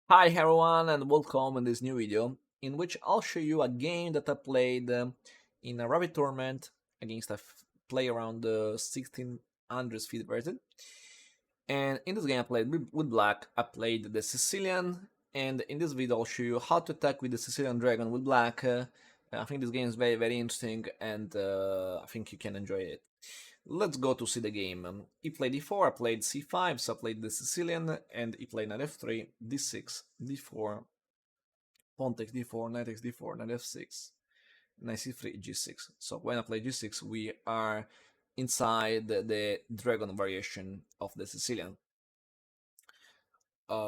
Hi everyone and welcome in this new video in which I'll show you a game that I played in a rabbit tournament against a player around the 1600 feet version. And in this game I played with black. I played the Sicilian, and in this video I'll show you how to attack with the Sicilian Dragon with black. I think this game is very interesting, and I think you can enjoy it. Let's go to see the game. He played d4, I played c5, so I played the Sicilian, and he played knight f3, d6, d4, pawn takes d4, knight takes d4, knight f6, knight c3, g6. So when I play g6, we are inside the dragon variation of the Sicilian.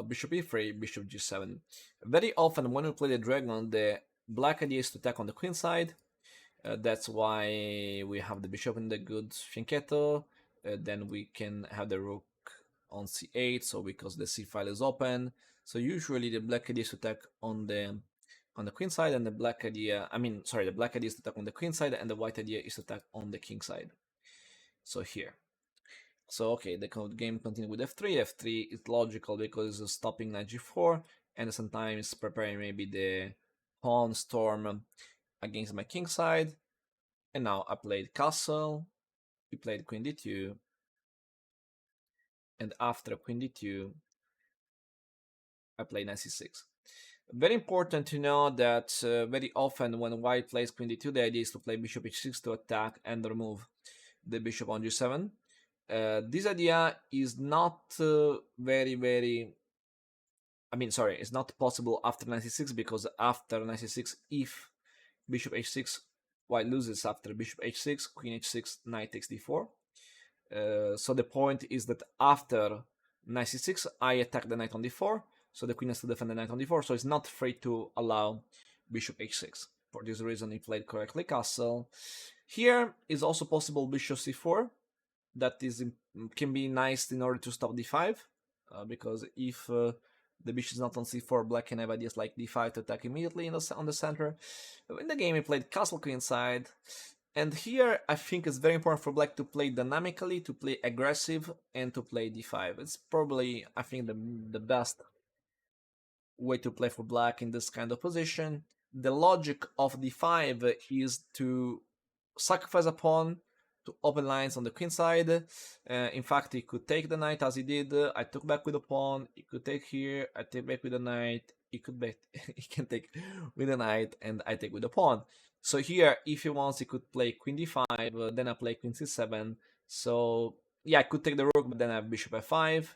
Bishop e3, bishop g7. Very often when we play the dragon, the black idea is to attack on the queen side. That's why we have the bishop in the good fianchetto. Then we can have the rook on c8, so because the c file is open. So usually the black idea is to attack on the queen side, and the black idea, the black idea is to attack on the queen side, and the white idea is to attack on the king side. So here. So okay, the game continues with f3. f3 is logical because it's stopping knight g4, and sometimes preparing maybe the pawn storm against my king side. And now I played castle, we played queen d2, and after queen d2, I played knight c6. Very important to know that very often when white plays queen d2, the idea is to play bishop h6 to attack and remove the bishop on g7. This idea is not it's not possible after knight c6, because after knight c6, if bishop h6, white loses after bishop h6, queen h6, knight takes d4. So the point is that after knight c6, I attack the knight on d4, so the queen has to defend the knight on d4, so it's not free to allow bishop h6. For this reason, he played correctly castle. Here is also possible bishop c4. That can be nice in order to stop d5, because if the bishop is not on c4, black can have ideas like d5 to attack immediately on the center. In the game, he played castle queen side. And here, I think it's very important for black to play dynamically, to play aggressive, and to play d5. It's probably, I think, the best way to play for black in this kind of position. The logic of d5 is to sacrifice a pawn to open lines on the queen side. In fact, he could take the knight as he did. I took back with the pawn. He could take here. I take back with the knight. He could bet. He can take with the knight, and I take with the pawn. So here, if he wants, he could play queen d5. Then I play queen c7. So yeah, I could take the rook, but then I have bishop f5,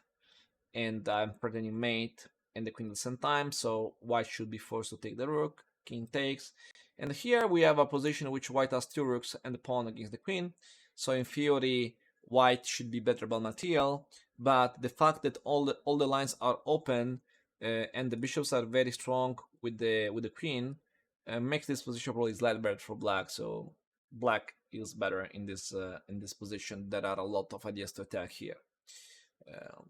and I'm pretending mate and the queen at the same time. So white should be forced to take the rook. King takes. And here we have a position in which white has two rooks and the pawn against the queen. So in theory, white should be better about material, but the fact that all the lines are open and the bishops are very strong with the queen makes this position probably slightly better for black. So black is better in this position. There are a lot of ideas to attack here. Um,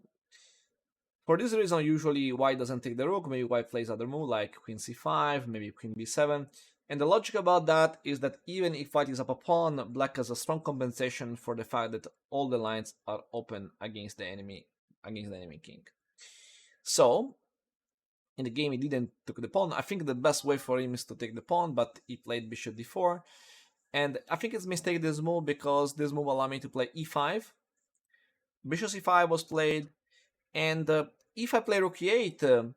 for this reason, usually white doesn't take the rook. Maybe white plays other move like queen c5, maybe queen b7. And the logic about that is that even if white is up a pawn, black has a strong compensation for the fact that all the lines are open against the enemy king. So in the game, he didn't take the pawn. I think the best way for him is to take the pawn, but he played bishop d4. And I think it's a mistake this move, because this move allowed me to play e5. Bishop c5 was played, and if I play rook e8,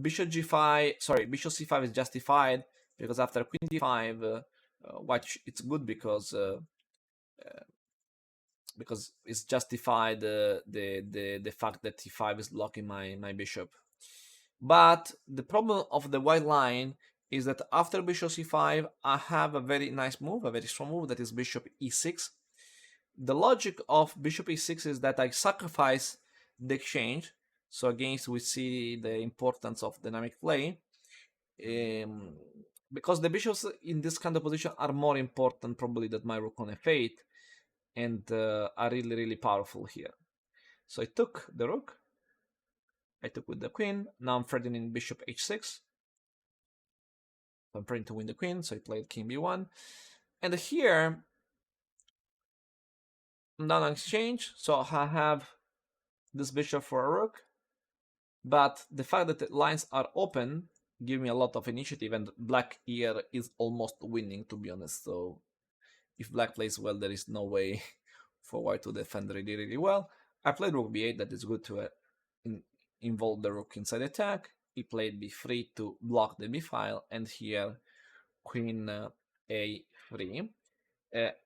bishop g5, sorry, bishop c5 is justified, because after queen d5, white it's good because it's justified the fact that e5 is blocking my bishop. But the problem of the white line is that after bishop c5, I have a very nice move, a very strong move, that is bishop e6. The logic of bishop e6 is that I sacrifice the exchange. So against, we see the importance of dynamic play, because the bishops in this kind of position are more important probably than my rook on f8, and are really powerful here. So I took the rook, I took with the queen. Now I'm threatening bishop h6. I'm trying to win the queen, so I played king b1, and here I'm done on exchange. So I have this bishop for a rook, But the fact that the lines are open give me a lot of initiative, and black here is almost winning, to be honest. So if black plays well, there is no way for white to defend really, really well. I played rook b8, that is good to involve the rook inside the attack. He played b3 to block the b file, and here queen a3.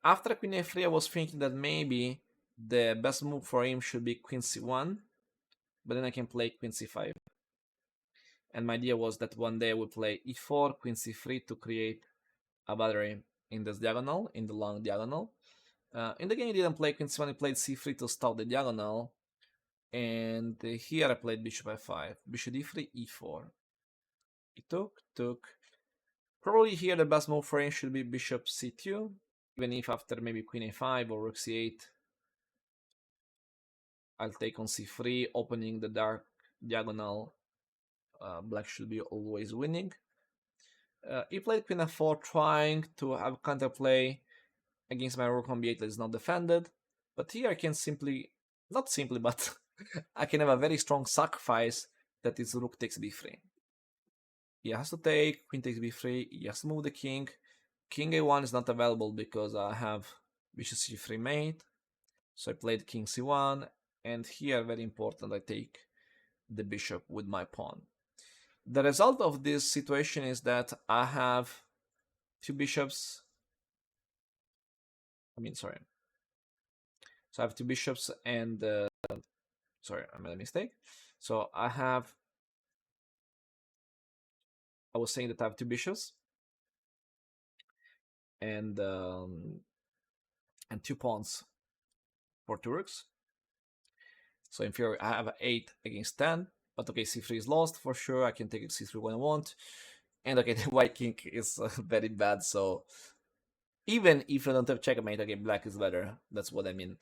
After queen a3, I was thinking that maybe the best move for him should be queen c1, but then I can play queen c5. And my idea was that one day I would play e4, queen c3 to create a battery in this diagonal, in the long diagonal. In the game, he didn't play queen c1, he played c3 to stop the diagonal. And here I played bishop f5, bishop d3, e4. He took. Probably here the best move for him should be bishop c2, even if after maybe queen a5 or rook c8, I'll take on c3, opening the dark diagonal. Black should be always winning. He played queen f4, trying to have counterplay against my rook on b8 that is not defended. But here I can simply, not simply, but I can have a very strong sacrifice that is rook takes b3. He has to take, queen takes b3, he has to move the king. King a1 is not available because I have bishop c3 mate. So I played king c1, and here, very important, I take the bishop with my pawn. The result of this situation is that I have two bishops. So I have two bishops and, sorry, I made a mistake. So I was saying that I have two bishops and 2 pawns for two rooks. So in theory, I have 8 against 10. But okay, c3 is lost for sure. I can take it c3 when I want. And okay, the white king is very bad. So even if I don't have checkmate, okay, black is better. That's what I mean.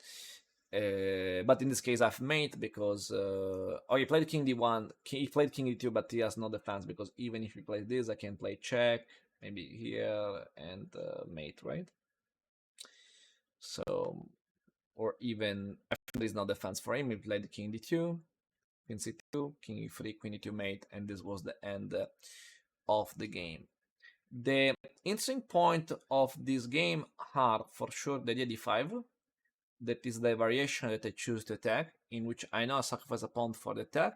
But in this case, I have mate because oh, he played king d1. He played king d2, but he has no defense because even if he plays this, I can play check, maybe here and mate, right? So, or even after there is no defense for him, he played king d2, queen c2, king e3, queen e2 mate, and this was the end of the game. The interesting point of this game are for sure the idea d5. That is the variation that I choose to attack, in which I now sacrifice a pawn for the attack.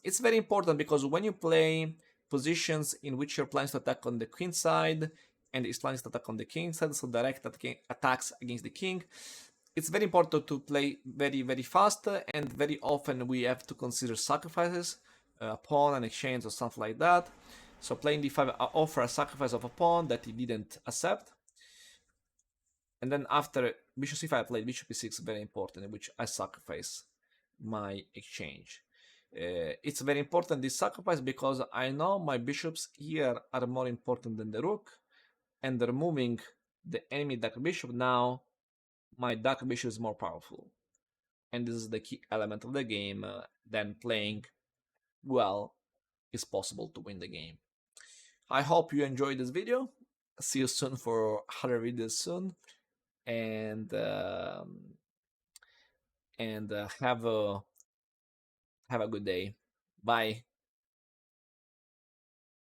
It's very important because when you play positions in which you're planning to attack on the queen side and is planning to attack on the king side, so direct attacks against the king, it's very important to play very, very fast, and very often we have to consider sacrifices, a pawn, an exchange, or something like that. So playing d5, I offer a sacrifice of a pawn that he didn't accept. And then after bishop c5, I played bishop e6, very important, in which I sacrifice my exchange. It's very important, this sacrifice, because I know my bishops here are more important than the rook, and removing the enemy dark bishop, now my dark bishop is more powerful. And this is the key element of the game, then playing well is possible to win the game. I hope you enjoyed this video. See you soon for other videos soon. And have a good day. Bye.